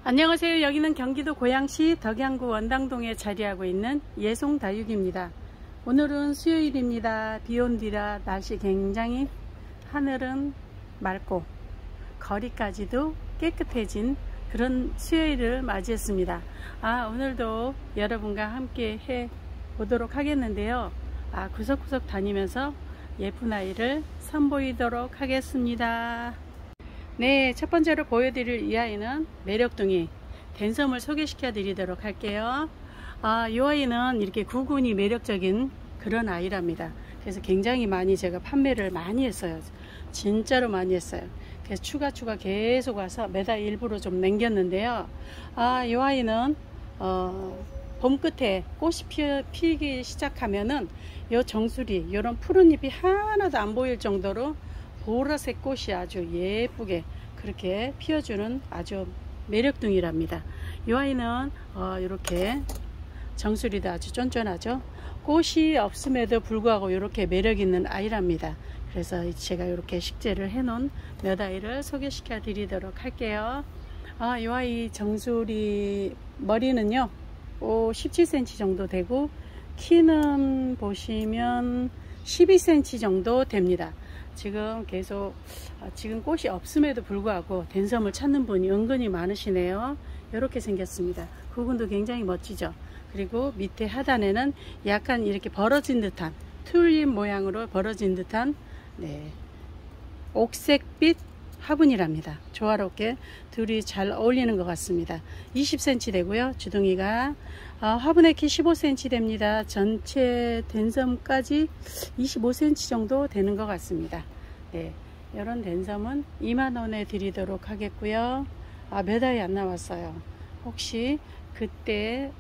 안녕하세요. 여기는 경기도 고양시 덕양구 원당동에 자리하고 있는 예송다육입니다. 오늘은 수요일입니다. 비온 뒤라 날씨 굉장히 하늘은 맑고 거리까지도 깨끗해진 그런 수요일을 맞이했습니다. 오늘도 여러분과 함께 해 보도록 하겠는데요. 구석구석 다니면서 예쁜 아이를 선보이도록 하겠습니다. 네, 첫 번째로 보여드릴 이 아이는 매력둥이 댄섬을 소개시켜 드리도록 할게요. 이 아이는 이렇게 구근이 매력적인 그런 아이랍니다. 그래서 굉장히 많이 제가 판매를 많이 했어요. 진짜로 많이 했어요. 그래서 추가 계속 와서 매달 일부러 좀 남겼는데요. 이 아이는 봄 끝에 꽃이 피기 시작하면은 요 정수리 요런 푸른 잎이 하나도 안 보일 정도로 보라색 꽃이 아주 예쁘게 그렇게 피어주는 아주 매력둥이랍니다. 이 아이는 이렇게 정수리도 아주 쫀쫀하죠. 꽃이 없음에도 불구하고 이렇게 매력있는 아이랍니다. 그래서 제가 이렇게 식재를 해놓은 몇 아이를 소개시켜 드리도록 할게요. 이 아이 정수리 머리는요 17cm 정도 되고 키는 보시면 12cm 정도 됩니다. 지금 계속 지금 꽃이 없음에도 불구하고 댄섬을 찾는 분이 은근히 많으시네요. 이렇게 생겼습니다. 구근도 굉장히 멋지죠. 그리고 밑에 하단에는 약간 이렇게 벌어진 듯한 튤립 모양으로 벌어진 듯한 옥색빛 화분이랍니다. 조화롭게 둘이 잘 어울리는 것 같습니다. 20cm 되고요. 주둥이가 화분의 키 15cm 됩니다. 전체 댄섬까지 25cm 정도 되는 것 같습니다. 네, 이런 댄섬은 2만원에 드리도록 하겠고요. 몇 아이 안 나왔어요. 혹시 그때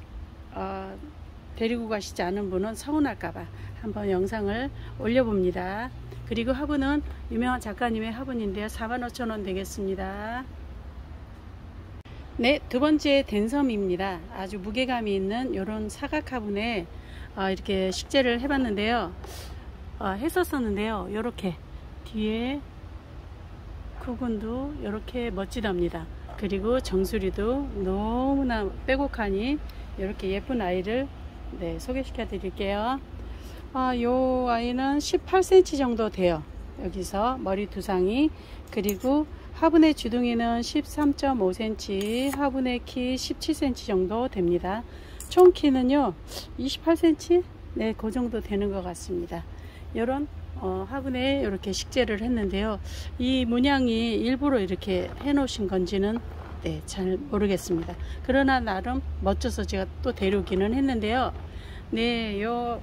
데리고 가시지 않은 분은 서운할까봐 한번 영상을 올려봅니다. 그리고 화분은 유명한 작가님의 화분인데요. 45,000원 되겠습니다. 네, 두 번째 댄섬입니다. 아주 무게감이 있는 이런 사각 화분에 이렇게 식재를 해봤는데요. 했었었는데요. 이렇게 뒤에 구근도 이렇게 멋지답니다. 그리고 정수리도 너무나 빼곡하니 이렇게 예쁜 아이를 소개시켜 드릴게요. 요 아이는 18cm 정도 돼요. 여기서 머리 두상이. 그리고 화분의 주둥이는 13.5cm, 화분의 키 17cm 정도 됩니다. 총 키는요 28cm? 네, 그 정도 되는 것 같습니다. 이런 화분에 이렇게 식재를 했는데요. 이 문양이 일부러 이렇게 해 놓으신 건지는 잘 모르겠습니다. 그러나 나름 멋져서 제가 또 데려오기는 했는데요. 네, 요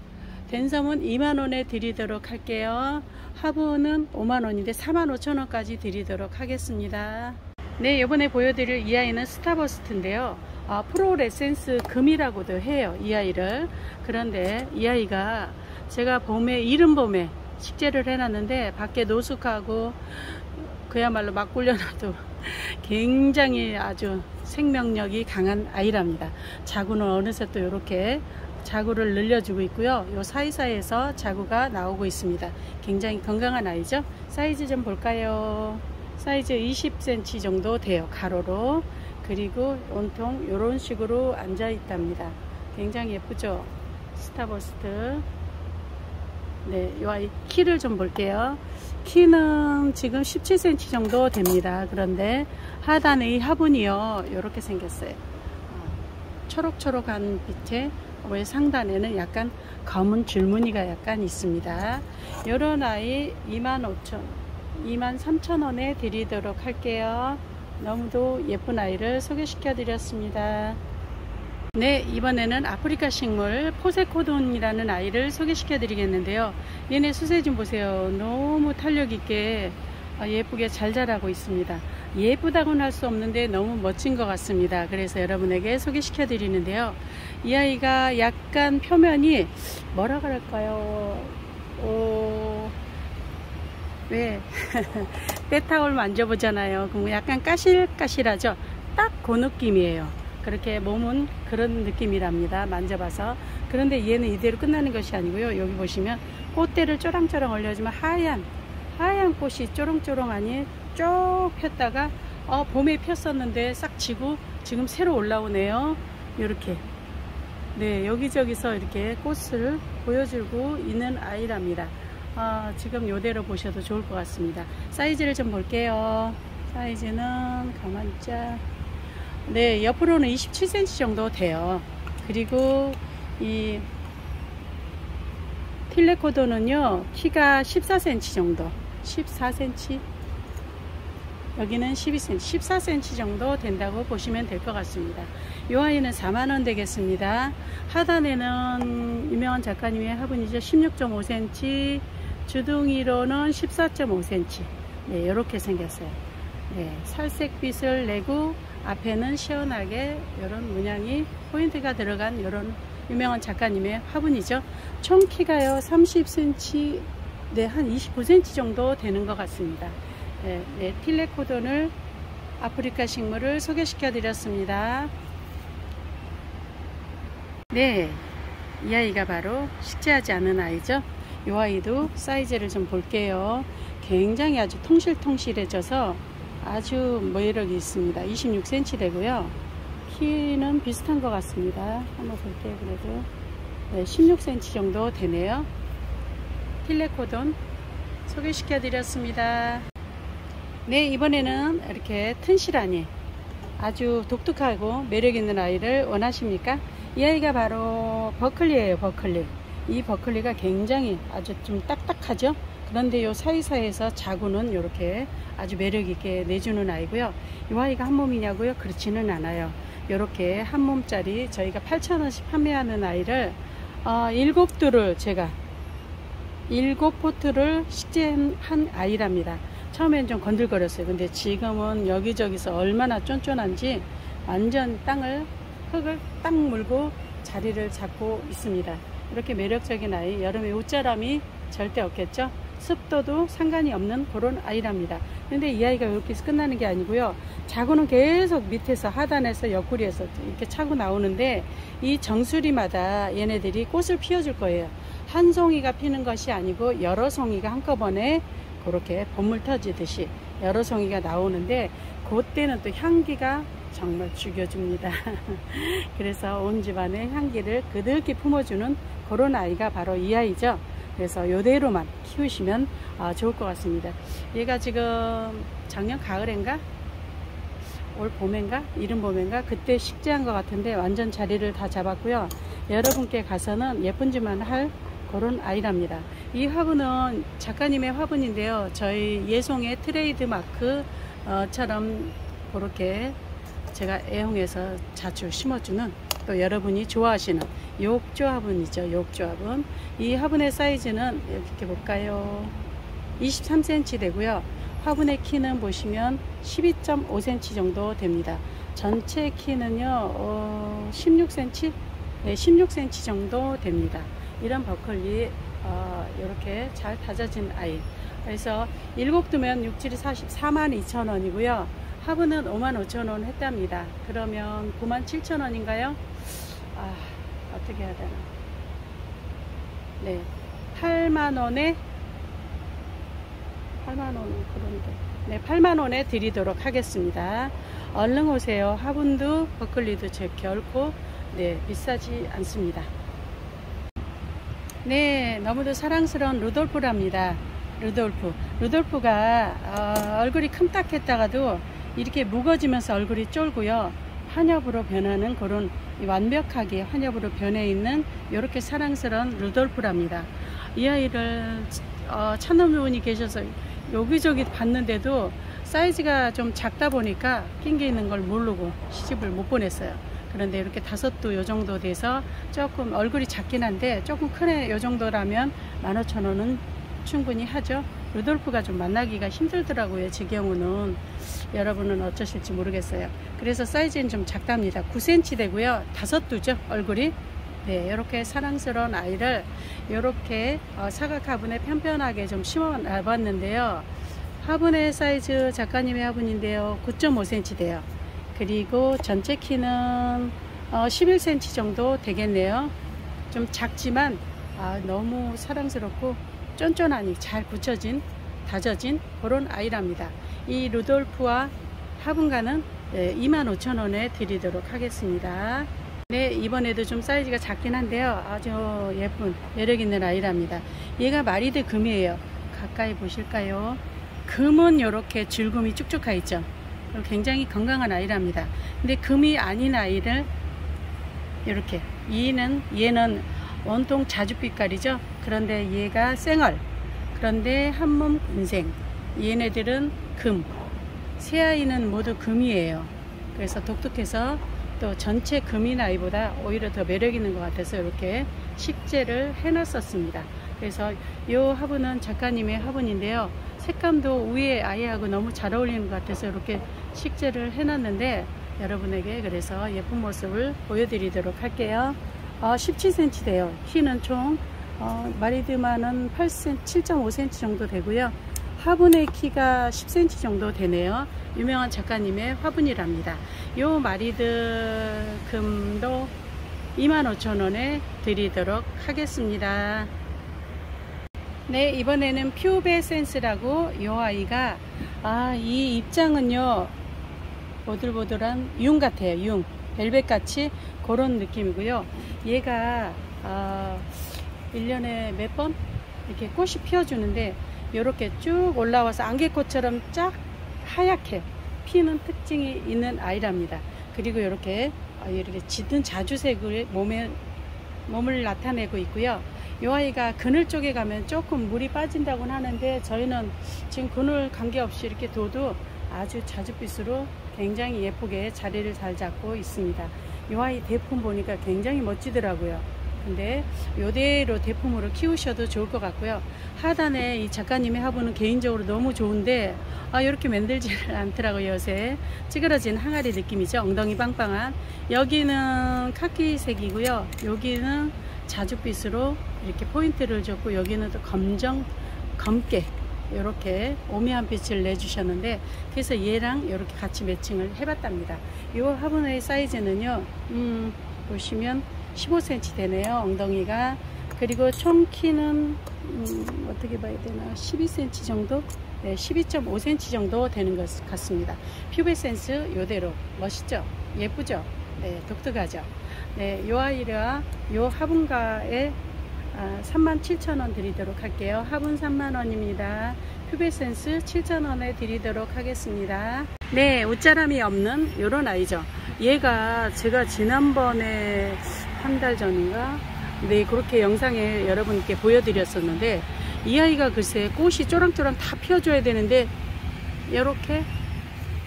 댄섬은 2만원에 드리도록 할게요. 화분은 5만원인데 45,000원까지 드리도록 하겠습니다. 네, 이번에 보여드릴 이 아이는 스타버스트인데요. 프로레센스 금이라고도 해요, 이 아이를. 그런데 이 아이가 제가 이른 봄에 식재를 해놨는데 밖에 노숙하고 그야말로 막 굴려놔도 굉장히 아주 생명력이 강한 아이랍니다. 자구는 어느새 또 이렇게 자구를 늘려주고 있고요. 요 사이사이에서 자구가 나오고 있습니다. 굉장히 건강한 아이죠. 사이즈 좀 볼까요? 사이즈 20cm 정도 돼요, 가로로. 그리고 온통 이런 식으로 앉아 있답니다. 굉장히 예쁘죠. 스타버스트. 네, 이 아이 키를 좀 볼게요. 키는 지금 17cm 정도 됩니다. 그런데 하단의 화분이요 이렇게 생겼어요. 초록초록한 빛에 왜 상단에는 약간 검은 줄무늬가 약간 있습니다. 이런 아이 23,000원에 드리도록 할게요. 너무도 예쁜 아이를 소개시켜 드렸습니다. 네, 이번에는 아프리카 식물 포세코돈이라는 아이를 소개시켜 드리겠는데요. 얘네 수세 좀 보세요. 너무 탄력 있게 예쁘게 잘 자라고 있습니다. 예쁘다고는 할 수 없는데 너무 멋진 것 같습니다. 그래서 여러분에게 소개시켜 드리는데요. 이 아이가 약간 표면이 뭐라 그럴까요? 왜 때타올 만져보잖아요. 그럼 약간 까실까실하죠. 딱 그 느낌이에요. 그렇게 몸은 그런 느낌이랍니다. 만져봐서. 그런데 얘는 이대로 끝나는 것이 아니고요. 여기 보시면 꽃대를 쪼랑쪼랑 올려주면 하얀 꽃이 쪼롱쪼롱하니 쭉 폈다가 봄에 폈었는데 싹 지고 지금 새로 올라오네요. 이렇게 네, 여기저기서 이렇게 꽃을 보여주고 있는 아이랍니다. 지금 요대로 보셔도 좋을 것 같습니다. 사이즈를 좀 볼게요. 사이즈는 가만있자. 네, 옆으로는 27cm 정도 돼요. 그리고 이 틸레코도는요, 키가 14cm 정도, 14cm, 여기는 12cm, 14cm 정도 된다고 보시면 될 것 같습니다. 이 아이는 4만원 되겠습니다. 하단에는 유명한 작가님의 화분이죠. 16.5cm, 주둥이로는 14.5cm. 네, 이렇게 생겼어요. 네, 살색빛을 내고 앞에는 시원하게 이런 문양이 포인트가 들어간 이런 유명한 작가님의 화분이죠. 총 키가요 30cm, 네, 한 29cm 정도 되는 것 같습니다. 네, 틸레코돈을 아프리카 식물을 소개시켜 드렸습니다. 네, 이 아이가 바로 식재하지 않은 아이죠. 이 아이도 사이즈를 좀 볼게요. 굉장히 아주 통실통실해져서 아주 매력이 있습니다. 26cm 되고요. 키는 비슷한 것 같습니다. 한번 볼게요. 그래도 네, 16cm 정도 되네요. 틸레코돈 소개시켜 드렸습니다. 네, 이번에는 이렇게 튼실하니 아주 독특하고 매력 있는 아이를 원하십니까? 이 아이가 바로 버클리예요. 버클리. 이 버클리가 굉장히 아주 좀 딱딱하죠. 그런데 요 사이사이에서 자구는 이렇게 아주 매력 있게 내주는 아이고요. 이 아이가 한 몸이냐고요? 그렇지는 않아요. 이렇게 한 몸짜리 저희가 8,000원씩 판매하는 아이를 7두를 제가 7포트를 식재한 아이랍니다. 처음엔 좀 건들거렸어요. 근데 지금은 여기저기서 얼마나 쫀쫀한지 완전 흙을 딱 물고 자리를 잡고 있습니다. 이렇게 매력적인 아이, 여름에 옷자람이 절대 없겠죠. 습도도 상관이 없는 그런 아이랍니다. 근데 이 아이가 이렇게 해서 끝나는 게 아니고요. 자구는 계속 밑에서 하단에서 옆구리에서 이렇게 차고 나오는데 이 정수리마다 얘네들이 꽃을 피워줄 거예요. 한 송이가 피는 것이 아니고 여러 송이가 한꺼번에 그렇게 봄물 터지듯이 여러 송이가 나오는데 그때는 또 향기가 정말 죽여줍니다. 그래서 온 집안의 향기를 그득히 품어주는 그런 아이가 바로 이 아이죠. 그래서 요대로만 키우시면 좋을 것 같습니다. 얘가 지금 작년 가을인가 올 봄인가 이른 봄인가 그때 식재한 것 같은데 완전 자리를 다 잡았고요. 여러분께 가서는 예쁜지만 할 그런 아이랍니다. 이 화분은 작가님의 화분인데요. 저희 예송의 트레이드 마크처럼 그렇게 제가 애용해서 자주 심어주는 또 여러분이 좋아하시는 욕조 화분이죠. 욕조 화분. 이 화분의 사이즈는 이렇게 볼까요? 23cm 되고요. 화분의 키는 보시면 12.5cm 정도 됩니다. 전체 키는요 16cm? 네, 16cm 정도 됩니다. 이런 버클리 이렇게 잘 다져진 아이. 그래서 7두면 육질이 42,000원이고요. 화분은 55,000원 했답니다. 그러면 97,000원인가요? 어떻게 해야 되나? 네, 8만원에 8만원 그런데 네, 8만원에 드리도록 하겠습니다. 얼른 오세요. 화분도 버클리도 결코 네, 비싸지 않습니다. 네, 너무도 사랑스러운 루돌프랍니다. 루돌프가 얼굴이 큼딱했다가도 이렇게 묵어지면서 얼굴이 쫄고요. 환엽으로 변하는 그런 완벽하게 환엽으로 변해 있는 이렇게 사랑스러운 루돌프랍니다. 이 아이를 찾는 계셔서 여기저기 봤는데도 사이즈가 좀 작다 보니까 낀 게 있는 걸 모르고 시집을 못 보냈어요. 그런데 이렇게 5두 요 정도 돼서 조금 얼굴이 작긴 한데 조금 큰 요 정도라면 15,000원은 충분히 하죠. 루돌프가 좀 만나기가 힘들더라고요. 제 경우는. 여러분은 어쩌실지 모르겠어요. 그래서 사이즈는 좀 작답니다. 9cm 되고요. 5두죠. 얼굴이. 네, 이렇게 사랑스러운 아이를 이렇게 사각 화분에 편편하게 좀 심어 놔봤는데요. 화분의 사이즈 작가님의 화분인데요. 9.5cm 돼요. 그리고 전체 키는 11cm 정도 되겠네요. 좀 작지만 너무 사랑스럽고 쫀쫀하니 잘 붙여진 다져진 그런 아이랍니다. 이 루돌프와 화분가는 25,000원에 드리도록 하겠습니다. 네, 이번에도 좀 사이즈가 작긴 한데요, 아주 예쁜 매력 있는 아이랍니다. 얘가 마리드 금이에요. 가까이 보실까요? 금은 이렇게 줄금이 쭉쭉 가 있죠. 굉장히 건강한 아이랍니다. 근데 금이 아닌 아이를 이렇게, 얘는 온통 자줏빛깔이죠. 그런데 얘가 쌩얼, 그런데 한몸 금생, 얘네들은 금. 세 아이는 모두 금이에요. 그래서 독특해서 또 전체 금인 아이보다 오히려 더 매력 있는 것 같아서 이렇게 식재를 해놨었습니다. 그래서 이 화분은 작가님의 화분인데요, 색감도 위에 아이하고 너무 잘 어울리는 것 같아서 이렇게 식재를 해놨는데, 여러분에게 그래서 예쁜 모습을 보여드리도록 할게요. 17cm 돼요. 키는 총 마리드만은 7.5cm 정도 되고요. 화분의 키가 10cm 정도 되네요. 유명한 작가님의 화분이랍니다. 요 마리드 금도 25,000원에 드리도록 하겠습니다. 네, 이번에는 퓨베센스라고 요 아이가, 이 입장은요 보들보들한 융 같아요. 융, 벨벳 같이 그런 느낌이고요. 얘가 1년에 몇 번 이렇게 꽃이 피어주는데 이렇게 쭉 올라와서 안개꽃처럼 쫙 하얗게 피는 특징이 있는 아이랍니다. 그리고 이렇게 짙은 자주색을 몸을 나타내고 있고요. 이 아이가 그늘 쪽에 가면 조금 물이 빠진다고 하는데, 저희는 지금 그늘 관계없이 이렇게 둬도 아주 자줏빛으로 굉장히 예쁘게 자리를 잘 잡고 있습니다. 이 아이 대품 보니까 굉장히 멋지더라고요. 근데 이대로 대품으로 키우셔도 좋을 것 같고요. 하단에 이 작가님의 화분은 개인적으로 너무 좋은데 이렇게 만들지를 않더라고요. 요새 찌그러진 항아리 느낌이죠. 엉덩이 빵빵한. 여기는 카키색이고요, 여기는 자줏빛으로 이렇게 포인트를 줬고, 여기는 또 검게 이렇게 오묘한 빛을 내주셨는데, 그래서 얘랑 이렇게 같이 매칭을 해봤답니다. 이 화분의 사이즈는요, 보시면 15cm 되네요, 엉덩이가. 그리고 총 키는 어떻게 봐야 되나, 12cm 정도, 네, 12.5cm 정도 되는 것 같습니다. 퓨베센스 요대로 멋있죠? 예쁘죠? 네, 독특하죠? 네, 요 아이와 요 화분가에 37,000원 드리도록 할게요. 화분 30,000원입니다. 퓨베센스 7,000원에 드리도록 하겠습니다. 네, 옷자람이 없는 요런 아이죠. 얘가 제가 지난번에 한 달 전인가, 네, 그렇게 영상에 여러분께 보여드렸었는데, 이 아이가 글쎄 꽃이 쪼랑쪼랑 다 피워줘야 되는데 이렇게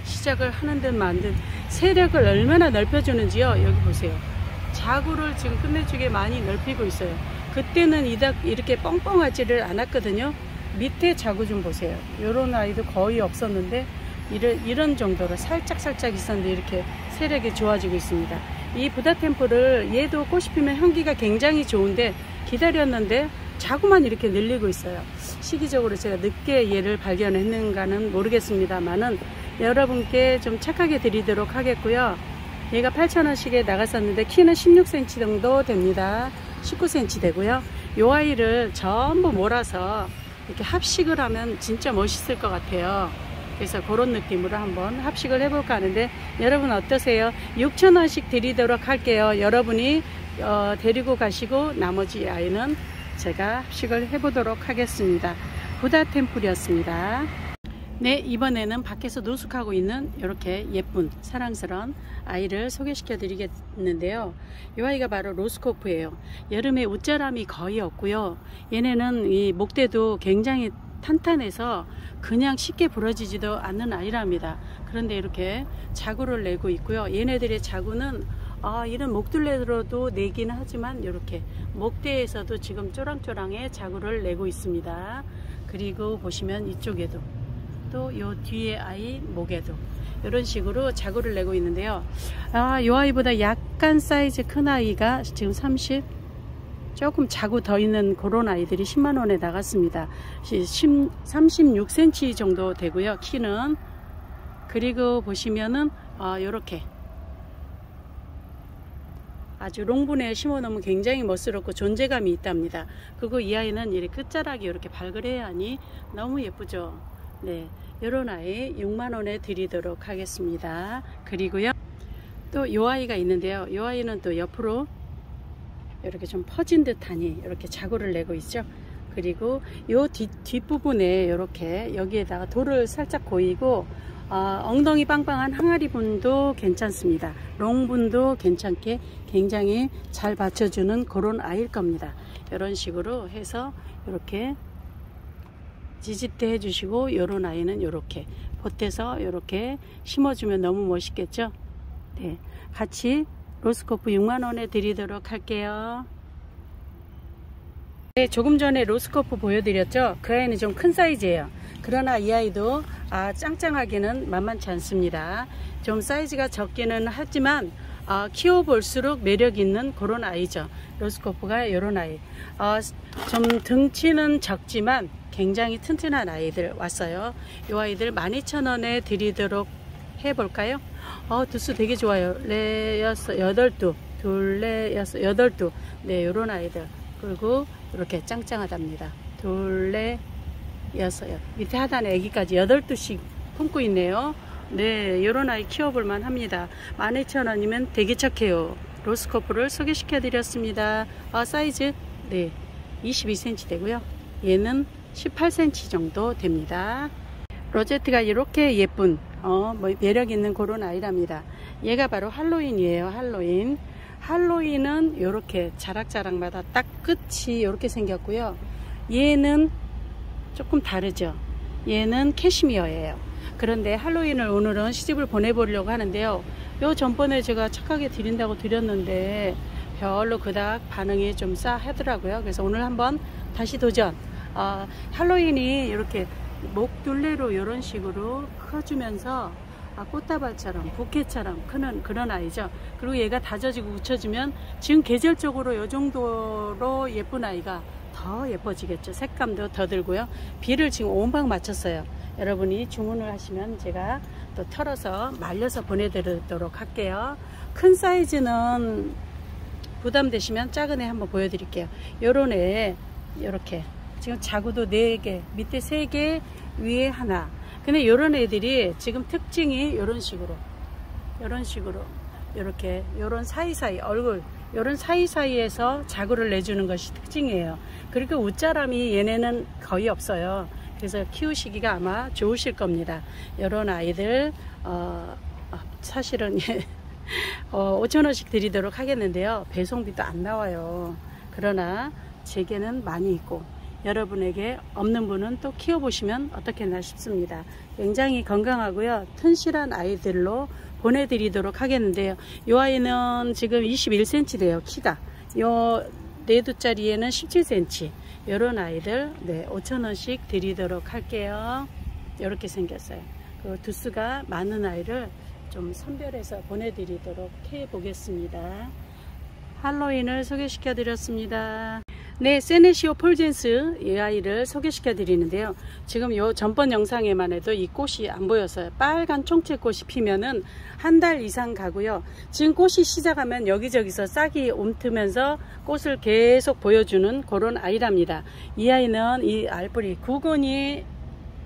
시작을 하는 듯 만 듯, 세력을 얼마나 넓혀주는지요. 여기 보세요. 자구를 지금 끝내주게 많이 넓히고 있어요. 그때는 이렇게 뻥뻥하지를 않았거든요. 밑에 자구 좀 보세요. 요런 아이도 거의 없었는데 이런 정도로 살짝 있었는데 이렇게 세력이 좋아지고 있습니다. 이 부다 템플을, 얘도 꽃이 피면 향기가 굉장히 좋은데 기다렸는데 자꾸만 이렇게 늘리고 있어요. 시기적으로 제가 늦게 얘를 발견했는가는 모르겠습니다만은 여러분께 좀 착하게 드리도록 하겠고요. 얘가 8,000원씩에 나갔었는데 키는 16cm 정도 됩니다. 19cm 되고요. 요 아이를 전부 몰아서 이렇게 합식을 하면 진짜 멋있을 것 같아요. 그래서 그런 느낌으로 한번 합식을 해볼까 하는데, 여러분 어떠세요? 6,000원씩 드리도록 할게요. 여러분이 데리고 가시고 나머지 아이는 제가 합식을 해보도록 하겠습니다. 부다 템플이었습니다. 네, 이번에는 밖에서 노숙하고 있는 이렇게 예쁜 사랑스러운 아이를 소개시켜 드리겠는데요. 이 아이가 바로 로스코프예요. 여름에 옷자람이 거의 없고요. 얘네는 이 목대도 굉장히 탄탄해서 그냥 쉽게 부러지지도 않는 아이랍니다. 그런데 이렇게 자구를 내고 있고요. 얘네들의 자구는 이런 목둘레로도 내기는 하지만 이렇게 목대에서도 지금 쪼랑쪼랑의 자구를 내고 있습니다. 그리고 보시면 이쪽에도 또 요 뒤에 아이 목에도 이런 식으로 자구를 내고 있는데요. 이 아이보다 약간 사이즈 큰 아이가 지금 30, 조금 자구 더 있는 그런 아이들이 10만원에 나갔습니다. 36cm 정도 되고요, 키는. 그리고 보시면은 요렇게 아주 롱분에 심어 놓으면 굉장히 멋스럽고 존재감이 있답니다. 그리고 이 아이는 이렇게 끝자락이 이렇게 발그레하니 너무 예쁘죠. 네, 요런 아이 6만원에 드리도록 하겠습니다. 그리고요 또 요 아이가 있는데요, 요 아이는 또 옆으로 이렇게 좀 퍼진 듯하니 이렇게 자구를 내고 있죠. 그리고 요 뒷부분에 이렇게 여기에다가 돌을 살짝 고이고 엉덩이 빵빵한 항아리 분도 괜찮습니다. 롱 분도 괜찮게 굉장히 잘 받쳐주는 그런 아이일 겁니다. 이런 식으로 해서 이렇게 지집대 해주시고, 요런 아이는 이렇게 보태서 이렇게 심어주면 너무 멋있겠죠. 네, 같이 로스코프 6만원에 드리도록 할게요. 네, 조금 전에 로스코프 보여드렸죠. 그 아이는 좀 큰 사이즈예요. 그러나 이 아이도 짱짱하기는 만만치 않습니다. 좀 사이즈가 적기는 하지만 키워볼수록 매력 있는 그런 아이죠. 로스코프가 이런 아이. 좀 등치는 적지만 굉장히 튼튼한 아이들 왔어요. 이 아이들 12,000원에 드리도록 해볼까요? 두수 되게 좋아요. 네, 여섯, 여덟 두, 둘, 넷, 여섯, 여덟 두. 네, 요런 아이들. 그리고 이렇게 짱짱하답니다. 둘, 넷, 여섯. 밑에 하단에 애기까지 8두씩 품고 있네요. 네, 요런 아이 키워볼만 합니다. 12,000원이면 되게 착해요. 로스코프를 소개시켜 드렸습니다. 사이즈 네 22cm 되고요. 얘는 18cm 정도 됩니다. 로제트가 이렇게 예쁜 매력 있는 그런 아이랍니다. 얘가 바로 할로윈이에요. 할로윈은 이렇게 자락자락마다 딱 끝이 이렇게 생겼고요. 얘는 조금 다르죠. 얘는 캐시미어예요. 그런데 할로윈을 오늘은 시집을 보내보려고 하는데요. 요 전번에 제가 착하게 드린다고 드렸는데 별로 그닥 반응이 좀 싸하더라고요. 그래서 오늘 한번 다시 도전. 할로윈이 이렇게 목둘레로 이런 식으로 커주면서 꽃다발처럼 부케처럼 크는 그런 아이죠. 그리고 얘가 다져지고 굳혀지면 지금 계절적으로 이 정도로 예쁜 아이가 더 예뻐지겠죠. 색감도 더 들고요. 비를 지금 온방 맞췄어요. 여러분이 주문을 하시면 제가 또 털어서 말려서 보내드리도록 할게요. 큰 사이즈는 부담되시면 작은 애 한번 보여드릴게요. 요런 애 이렇게 지금 자구도 4개, 밑에 3개, 위에 하나. 근데 요런 애들이 지금 특징이 요런 식으로 이렇게 요런 사이사이 얼굴 요런 사이사이에서 자구를 내주는 것이 특징이에요. 그리고 웃자람이 얘네는 거의 없어요. 그래서 키우시기가 아마 좋으실 겁니다. 요런 아이들 사실은 5,000원씩 드리도록 하겠는데요. 배송비도 안 나와요. 그러나 제게는 많이 있고 여러분에게 없는 분은 또 키워보시면 어떻겠나 싶습니다. 굉장히 건강하고요. 튼실한 아이들로 보내드리도록 하겠는데요. 이 아이는 지금 21cm 돼요. 키가. 요 4두짜리에는 17cm. 이런 아이들 5,000원씩 드리도록 할게요. 이렇게 생겼어요. 그 두수가 많은 아이를 좀 선별해서 보내드리도록 해보겠습니다. 할로윈을 소개시켜 드렸습니다. 네, 세네시오 폴젠스 이 아이를 소개시켜 드리는데요. 지금 요 전번 영상에만 해도 이 꽃이 안 보였어요. 빨간 총채꽃이 피면은 한 달 이상 가고요. 지금 꽃이 시작하면 여기저기서 싹이 옮트면서 꽃을 계속 보여주는 그런 아이랍니다. 이 아이는 이 알뿌리 구근이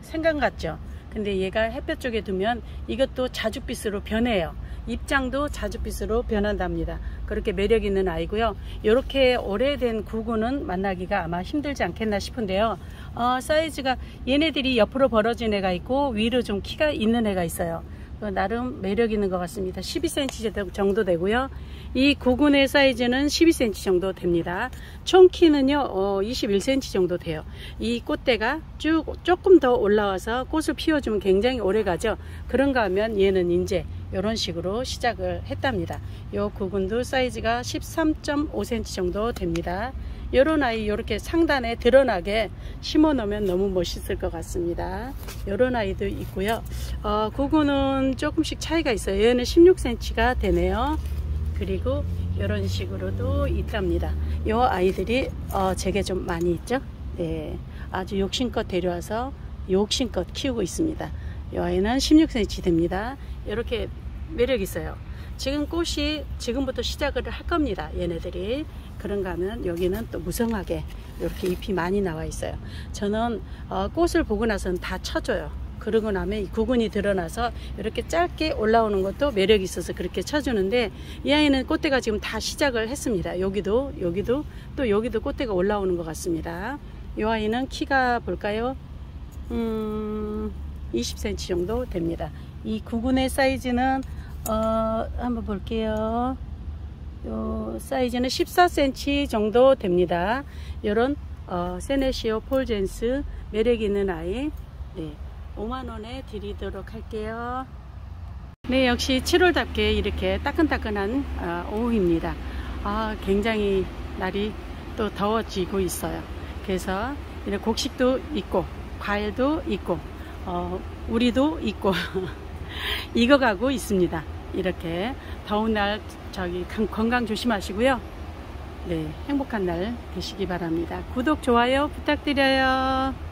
생강 같죠. 근데 얘가 햇볕 쪽에 두면 이것도 자줏빛으로 변해요. 입장도 자줏빛으로 변한답니다. 그렇게 매력 있는 아이고요. 이렇게 오래된 구근은 만나기가 아마 힘들지 않겠나 싶은데요. 사이즈가 얘네들이 옆으로 벌어진 애가 있고 위로 좀 키가 있는 애가 있어요. 나름 매력 있는 것 같습니다. 12cm 정도 되고요. 이 구근의 사이즈는 12cm 정도 됩니다. 총 키는요 21cm 정도 돼요. 이 꽃대가 조금 더 올라와서 꽃을 피워주면 굉장히 오래 가죠. 그런가 하면 얘는 이제 이런 식으로 시작을 했답니다. 요 구근도 사이즈가 13.5cm 정도 됩니다. 요런 아이 이렇게 상단에 드러나게 심어 놓으면 너무 멋있을 것 같습니다. 요런 아이도 있고요. 구근은 조금씩 차이가 있어요. 얘는 16cm가 되네요. 그리고 이런 식으로도 있답니다. 요 아이들이 제게 좀 많이 있죠. 네, 아주 욕심껏 데려와서 욕심껏 키우고 있습니다. 이 아이는 16cm 됩니다. 이렇게 매력 있어요. 지금 꽃이 지금부터 시작을 할 겁니다. 얘네들이. 그런가 하면 여기는 또 무성하게 이렇게 잎이 많이 나와 있어요. 저는 꽃을 보고 나서는 다 쳐줘요. 그러고 나면 이 구근이 드러나서 이렇게 짧게 올라오는 것도 매력이 있어서 그렇게 쳐주는데, 이 아이는 꽃대가 지금 다 시작을 했습니다. 여기도 또 여기도 꽃대가 올라오는 것 같습니다. 이 아이는 키가 볼까요? 20cm 정도 됩니다. 이 구근의 사이즈는 한번 볼게요. 요 사이즈는 14cm 정도 됩니다. 이런 세네시오 폴젠스 매력 있는 아이, 네, 5만원에 드리도록 할게요. 네, 역시 7월답게 이렇게 따끈따끈한 오후입니다. 굉장히 날이 또 더워지고 있어요. 그래서 이런 곡식도 있고 과일도 있고 우리도 있고 익어가고 있습니다. 이렇게 더운 날 건강 조심하시고요. 네, 행복한 날 되시기 바랍니다. 구독, 좋아요 부탁드려요.